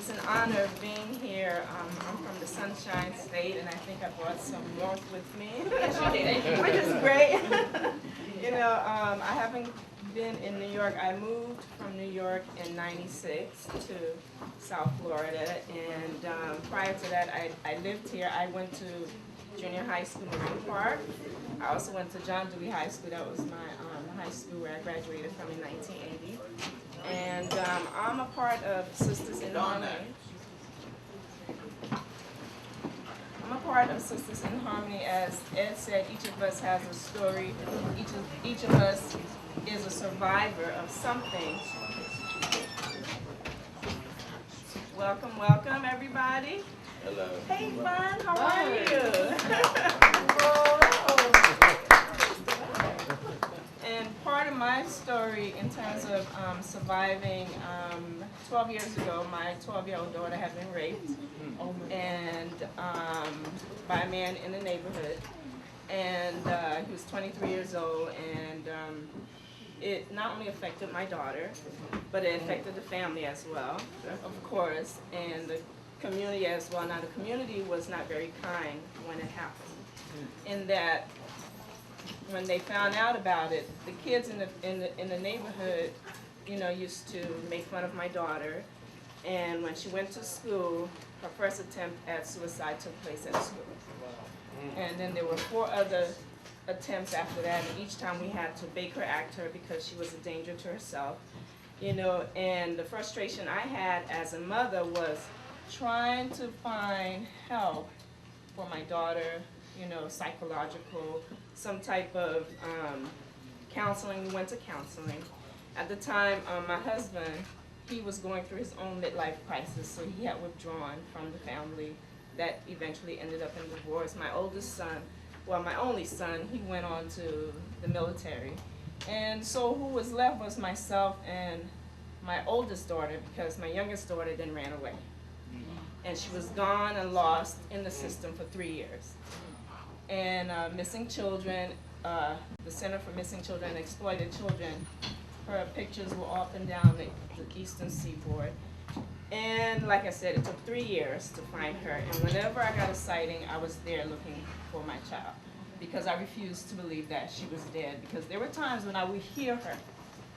It's an honor being here. I'm from the Sunshine State, and I think I brought some warmth with me, which is great. I haven't been in New York. I moved from New York in '96 to South Florida, and prior to that, I lived here. I went to junior high school in Marine Park. I also went to John Dewey High School. That was my high school where I graduated from in 1980. And I'm a part of Sisters in Harmony. I'm a part of Sisters in Harmony. As Ed said, each of us has a story. Each of us is a survivor of something. Welcome, welcome, everybody. Hello. Hey, Vaughn, how are you? And part of my story in terms of surviving, 12 years ago, my 12-year-old daughter had been raped and by a man in the neighborhood. And he was 23 years old, and it not only affected my daughter, but it affected the family as well, of course, and the community as well. Now, the community was not very kind when it happened, in that when they found out about it, the kids in the neighborhood, used to make fun of my daughter. And when she went to school, her first attempt at suicide took place at school. And then there were 4 other attempts after that, and each time we had to Baker Act her because she was a danger to herself. And the frustration I had as a mother was trying to find help for my daughter, psychological, some type of counseling. We went to counseling. At the time, my husband, he was going through his own midlife crisis, so he had withdrawn from the family. That eventually ended up in divorce. My oldest son, my only son, he went on to the military. And so who was left was myself and my oldest daughter, because my youngest daughter then ran away. And she was gone and lost in the system for 3 years. And missing children, the Center for Missing Children and Exploited Children, her pictures were up and down the eastern seaboard. And like I said, it took 3 years to find her. And whenever I got a sighting, I was there looking for my child, because I refused to believe that she was dead. Because there were times when I would hear her,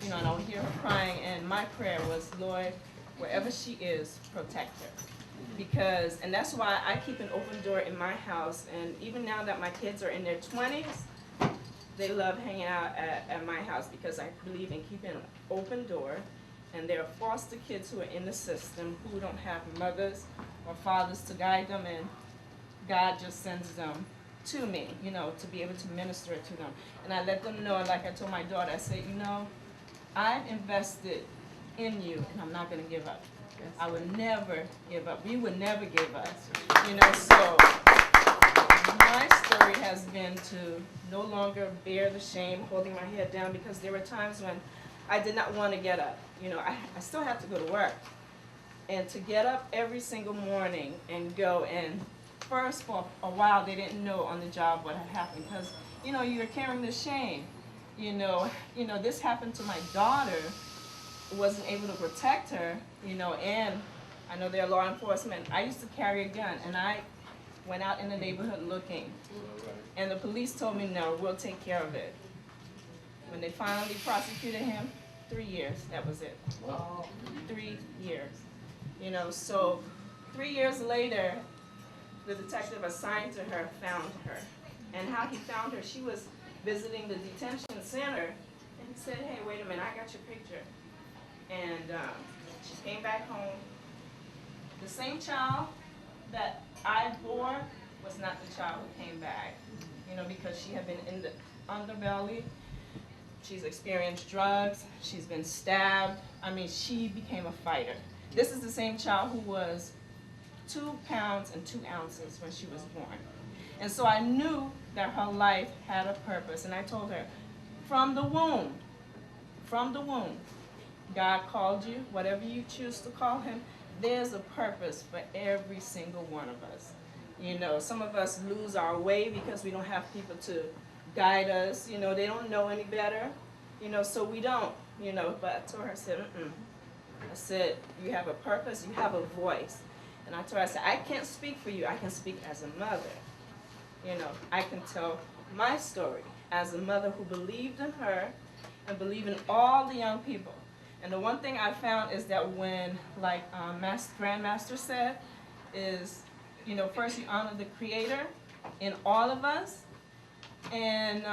and I would hear her crying, and my prayer was, Lord, wherever she is, protect her. And that's why I keep an open door in my house, and even now that my kids are in their 20s, they love hanging out at my house, because I believe in keeping an open door. And there are foster kids who are in the system who don't have mothers or fathers to guide them, and God just sends them to me, to be able to minister to them. And I let them know, like I told my daughter, I said, I've invested in you, and I'm not going to give up. I would never give up. We would never give up. So my story has been to no longer bear the shame, holding my head down, because there were times when I did not want to get up. I still have to go to work. And to get up every single morning and go, and first for a while they didn't know on the job what had happened, because you're carrying the shame. This happened to my daughter. Wasn't able to protect her, and I know they're law enforcement. I used to carry a gun, and I went out in the neighborhood looking, and the police told me, no, we'll take care of it. When they finally prosecuted him, 3 years, that was it. 3 years. So 3 years later, the detective assigned to her found her. And how he found her, she was visiting the detention center, and he said, hey, wait a minute, I got your picture. And she came back home. The same child that I bore was not the child who came back, because she had been in the underbelly. She's experienced drugs. She's been stabbed. She became a fighter. This is the same child who was 2 pounds and 2 ounces when she was born. And so I knew that her life had a purpose. And I told her, from the womb, God called you, whatever you choose to call him, there's a purpose for every single one of us. Some of us lose our way because we don't have people to guide us. They don't know any better. So we don't. But I told her, I said, I said, you have a purpose, you have a voice. And I told her, I said, I can't speak for you, I can speak as a mother. You know, I can tell my story as a mother who believed in her and believed in all the young people. And the one thing I found is that when, like Grandmaster said, is, you know, first you honor the Creator in all of us, and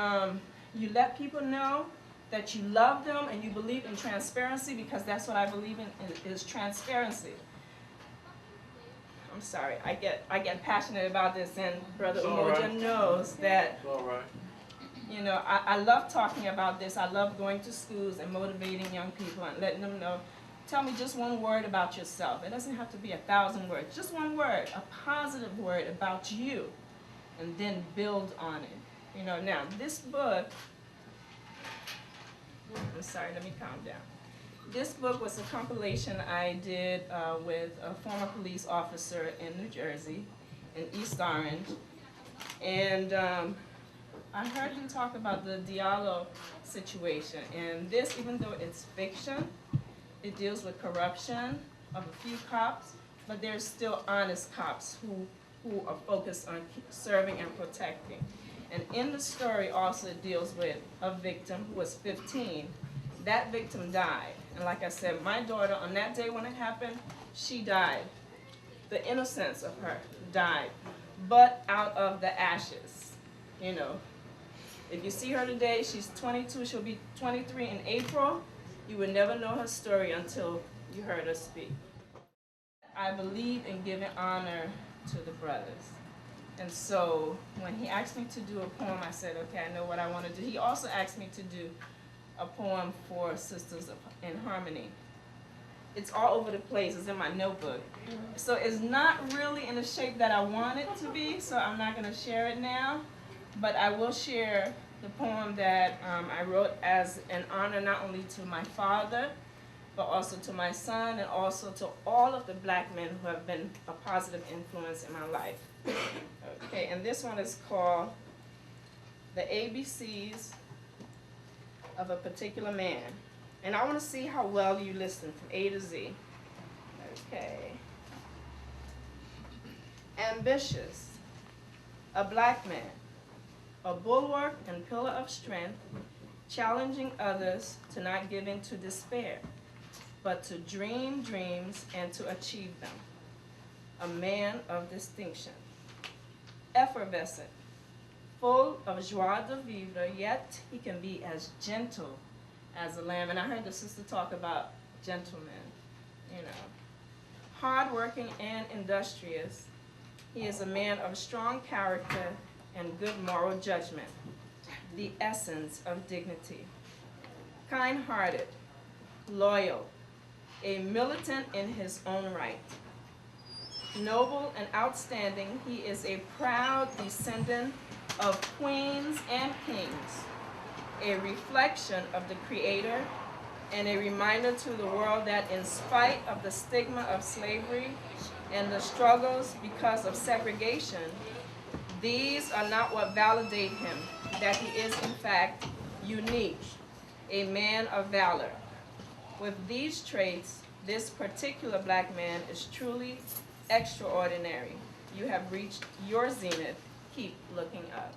you let people know that you love them and you believe in transparency, because that's what I believe in is transparency. I'm sorry, I get passionate about this, and Brother Umoja knows that. It's all right. You know, I love talking about this. I love going to schools and motivating young people and letting them know, tell me just one word about yourself. It doesn't have to be 1,000 words, just one word, a positive word about you, and then build on it. You know, now this book, I'm sorry, let me calm down. This book was a compilation I did with a former police officer in New Jersey, in East Orange, and I heard him talk about the Diallo situation, and this, even though it's fiction, it deals with corruption of a few cops, but there's still honest cops who are focused on serving and protecting. And in the story also it deals with a victim who was 15. That victim died, and like I said, my daughter, on that day when it happened, she died. The innocence of her died, but out of the ashes, you know. If you see her today, she's 22, she'll be 23 in April. You would never know her story until you heard her speak. I believe in giving honor to the brothers. And so when he asked me to do a poem, I said, okay, I know what I want to do. He also asked me to do a poem for Sisters in Harmony. It's all over the place, it's in my notebook. So it's not really in the shape that I want it to be, so I'm not going to share it now. But I will share the poem that I wrote as an honor not only to my father, but also to my son, and also to all of the black men who have been a positive influence in my life. Okay, and this one is called The ABCs of a Particular Man. And I want to see how well you listen from A to Z. Okay. Ambitious, a black man, a bulwark and pillar of strength, challenging others to not give in to despair, but to dream dreams and to achieve them. A man of distinction. Effervescent, full of joie de vivre, yet he can be as gentle as a lamb. And I heard the sister talk about gentlemen, you know. Hardworking and industrious, he is a man of strong character and good moral judgment, the essence of dignity. Kind-hearted, loyal, a militant in his own right. Noble and outstanding, he is a proud descendant of queens and kings, a reflection of the Creator, and a reminder to the world that in spite of the stigma of slavery and the struggles because of segregation, these are not what validate him, that he is in fact unique, a man of valor. With these traits, this particular black man is truly extraordinary. You have reached your zenith. Keep looking up.